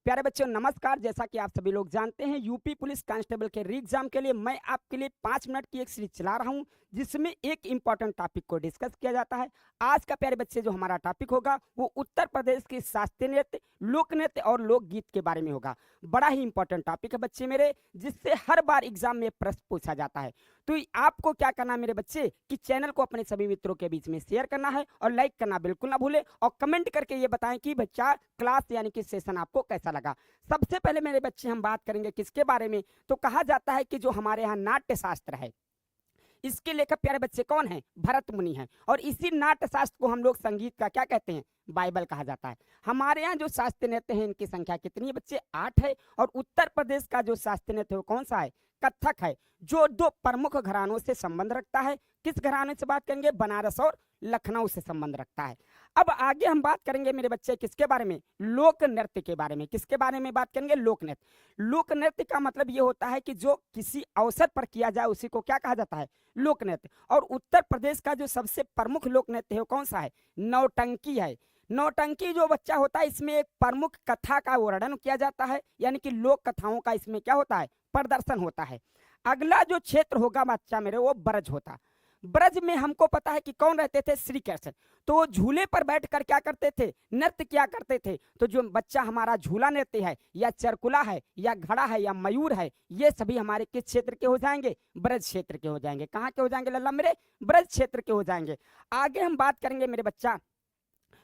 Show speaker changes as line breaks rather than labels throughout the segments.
प्यारे बच्चों नमस्कार। जैसा कि आप सभी लोग जानते हैं यूपी पुलिस कांस्टेबल के री एग्जाम के लिए मैं आपके लिए 5 मिनट की एक सीरीज चला रहा हूं जिसमें एक इंपॉर्टेंट टॉपिक को डिस्कस किया जाता है। आज का प्यारे बच्चे जो हमारा टॉपिक होगा वो उत्तर प्रदेश के शास्त्रीय नृत्य, लोक नृत्य और लोकगीत के बारे में होगा। बड़ा ही इंपॉर्टेंट टॉपिक है बच्चे मेरे, जिससे हर बार एग्जाम में प्रश्न पूछा जाता है। तो आपको क्या करना है मेरे बच्चे कि चैनल को अपने सभी मित्रों के बीच में शेयर करना है और लाइक करना बिल्कुल ना भूले और कमेंट करके ये बताएं कि बच्चा क्लास यानी कि सेशन आपको कैसा लगा। सबसे पहले मेरे बच्चे हम बात करेंगे किसके बारे में, तो कहा जाता है कि जो हमारे यहाँ नाट्य शास्त्र है इसके लेखक प्यारे बच्चे कौन है, भरत मुनि हैं। और इसी नाट्य शास्त्र को हम लोग संगीत का क्या कहते हैं, बाइबल कहा जाता है। हमारे यहाँ जो शास्त्रीय नृत्य है इनकी संख्या कितनी है बच्चे, 8 है। और उत्तर प्रदेश का जो शास्त्रीय नृत्य है वो कौन सा है, कथक है, जो 2 प्रमुख घरानों से संबंध रखता है। किस घराने से बात करेंगे, बनारस और लखनऊ से संबंध रखता है। अब आगे हम बात करेंगे मेरे बच्चे किसके बारे में, लोक नृत्य के बारे में। किसके बारे में बात करेंगे, लोक नृत्य। लोक नृत्य का मतलब ये होता है कि जो किसी अवसर पर किया जाए उसी को क्या कहा जाता है, लोक नृत्य। और उत्तर प्रदेश का जो सबसे प्रमुख लोक नृत्य है वो कौन सा है, नौटंकी है। नौटंकी जो बच्चा होता है इसमें एक प्रमुख कथा का वर्णन किया जाता है, यानी कि लोक कथाओं का इसमें क्या होता है, प्रदर्शन होता है। अगला जो क्षेत्र होगा बच्चा मेरे वो ब्रज होता। ब्रज में हमको पता है कि कौन रहते थे, श्री कृष्ण। तो वो झूले पर बैठकर क्या करते थे, नृत्य किया करते थे। तो जो बच्चा हमारा झूला नृत्य है या चरकुला है या घड़ा है या मयूर है, ये सभी हमारे किस क्षेत्र के हो जाएंगे, ब्रज क्षेत्र के हो जाएंगे। कहाँ के हो जाएंगे लल्ला मेरे, ब्रज क्षेत्र के हो जाएंगे। आगे हम बात करेंगे मेरे बच्चा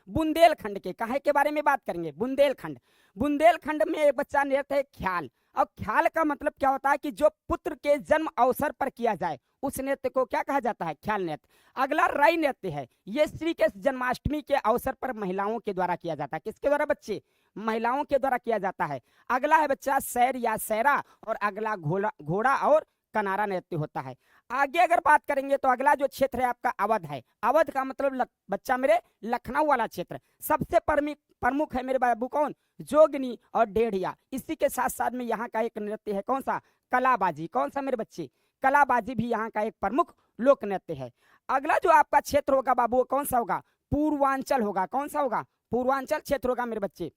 बुंदेलखंड के, कहे के बारे में बात करेंगे, बुंदेलखंड। बुंदेलखंड में एक बच्चा नृत्य है ख्याल। और ख्याल का मतलब क्या होता है कि जो पुत्र के जन्म अवसर पर किया जाए उस नृत्य को क्या कहा जाता है, ख्याल नृत्य। अगला राई नृत्य है, ये श्री कृष्ण जन्माष्टमी के अवसर पर महिलाओं के द्वारा किया जाता है। किसके द्वारा बच्चे, महिलाओं के द्वारा किया जाता है। अगला है बच्चा सैर या सैरा। और अगला घोड़ा और कनारा नृत्य होता है। आगे अगर बात करेंगे तो अगला जो क्षेत्र है आपका अवध है। अवध का मतलब बच्चा मेरे लखनऊ वाला क्षेत्र। सबसे प्रमुख है मेरे बाबू कौन, जोगनी और डेढ़िया। इसी के साथ साथ में यहाँ का एक नृत्य है कौन सा, कलाबाजी। कौन सा मेरे बच्चे, कलाबाजी भी यहाँ का एक प्रमुख लोक नृत्य है। अगला जो आपका क्षेत्र होगा बाबू वो कौन सा होगा, पूर्वांचल होगा। कौन सा होगा, पूर्वांचल क्षेत्र होगा मेरे बच्चे।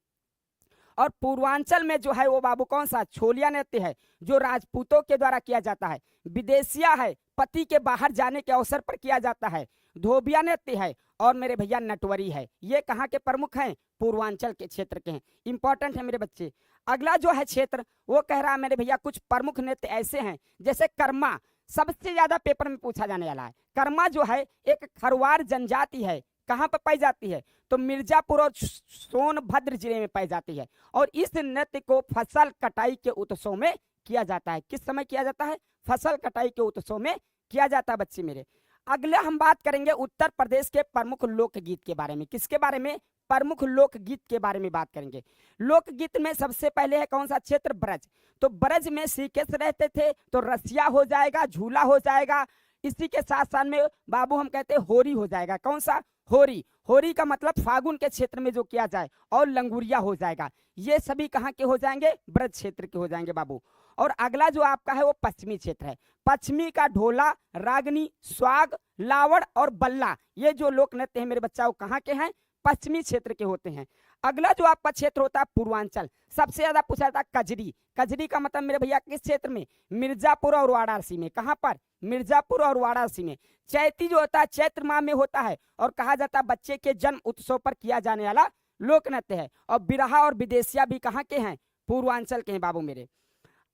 और पूर्वांचल में जो है वो बाबू कौन सा, छोलिया नृत्य है, जो राजपूतों के द्वारा किया जाता है। विदेशिया है, पति के बाहर जाने के अवसर पर किया जाता है। धोबिया नृत्य है और मेरे भैया नटवरी है। ये कहाँ के प्रमुख हैं, पूर्वांचल के क्षेत्र के हैं। इंपॉर्टेंट है मेरे बच्चे। अगला जो है क्षेत्र वो कह रहा है मेरे भैया कुछ प्रमुख नृत्य ऐसे हैं जैसे कर्मा, सबसे ज्यादा पेपर में पूछा जाने वाला है। कर्मा जो है एक खरवार जनजाति है, कहाँ पर पाई जाती है, तो मिर्जापुर और सोनभद्र जिले में पाई जाती है। और इस नृत्य को फसल कटाई के उत्सव में किया जाता है। किस समय किया जाता है, फसल कटाई के उत्सव में किया जाता है बच्चे मेरे। अगले हम बात करेंगे उत्तर प्रदेश के प्रमुख लोकगीत के बारे में। किसके बारे में, प्रमुख लोकगीत के बारे में बात करेंगे। लोकगीत में सबसे पहले है कौन सा क्षेत्र, ब्रज। तो ब्रज में श्री कृष्ण रहते थे तो रसिया हो जाएगा, झूला हो जाएगा। इसी के साथ साथ में बाबू हम कहते हैं होरी हो जाएगा। कौन सा, होरी। होरी का मतलब फागुन के क्षेत्र में जो किया जाए। और लंगुरिया हो जाएगा। ये सभी कहाँ के हो जाएंगे, ब्रज क्षेत्र के हो जाएंगे बाबू। और अगला जो आपका है वो पश्चिमी क्षेत्र है। पश्चिमी का ढोला, रागनी, स्वाग, लावड़ और बल्ला, ये जो लोक नृत्य है मेरे बच्चा वो कहाँ के हैं, पश्चिमी क्षेत्र के होते हैं। अगला जो आपका क्षेत्र होता है पूर्वांचल, सबसे ज्यादा पूछा जाता है कजरी। कजरी का मतलब मेरे भैया किस क्षेत्र में, मिर्जापुर और वाराणसी में। कहाँ पर, मिर्जापुर और वाराणसी में। चैती जो होता है चैत्र माह में होता है और कहा जाता है बच्चे के जन्म उत्सव पर किया जाने वाला लोक नृत्य है। और बिरहा और विदेशिया भी कहाँ के हैं, पूर्वांचल के हैं बाबू मेरे।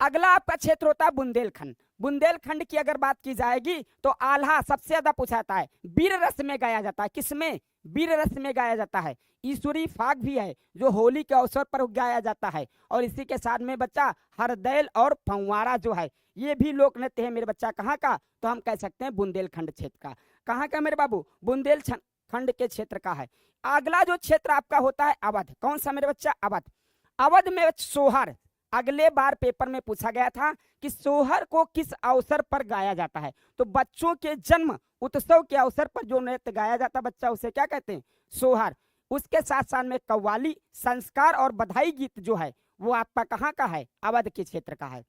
अगला आपका क्षेत्र होता है बुंदेलखंड। बुंदेलखंड की अगर बात की जाएगी तो आल्हा सबसे ज्यादा पूछा जाता है, वीर रस में गाया जाता है। किसमें, वीर रस में गाया जाता है। ईश्वरी फाग भी है जो होली के अवसर पर गाया जाता है। और इसी के साथ में बच्चा हरदैल और फंवारा जो है ये भी लोक नृत्य है मेरे बच्चा। कहाँ का, तो हम कह सकते हैं बुंदेलखंड क्षेत्र का। कहाँ का मेरे बाबू, बुंदेलखंड के क्षेत्र का है। अगला जो क्षेत्र आपका होता है अवध। कौन सा मेरे बच्चा, अवध। अवध में सोहर, अगले बार पेपर में पूछा गया था कि सोहर को किस अवसर पर गाया जाता है। तो बच्चों के जन्म उत्सव के अवसर पर जो नृत्य गाया जाता है बच्चा उसे क्या कहते हैं, सोहर। उसके साथ साथ में कव्वाली, संस्कार और बधाई गीत जो है वो आपका कहाँ का है, अवध के क्षेत्र का है।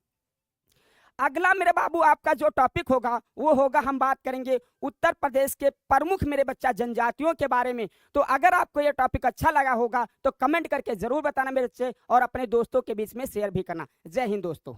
अगला मेरे बाबू आपका जो टॉपिक होगा वो होगा, हम बात करेंगे उत्तर प्रदेश के प्रमुख मेरे बच्चा जनजातियों के बारे में। तो अगर आपको ये टॉपिक अच्छा लगा होगा तो कमेंट करके जरूर बताना मेरे बच्चे, और अपने दोस्तों के बीच में शेयर भी करना। जय हिंद दोस्तों।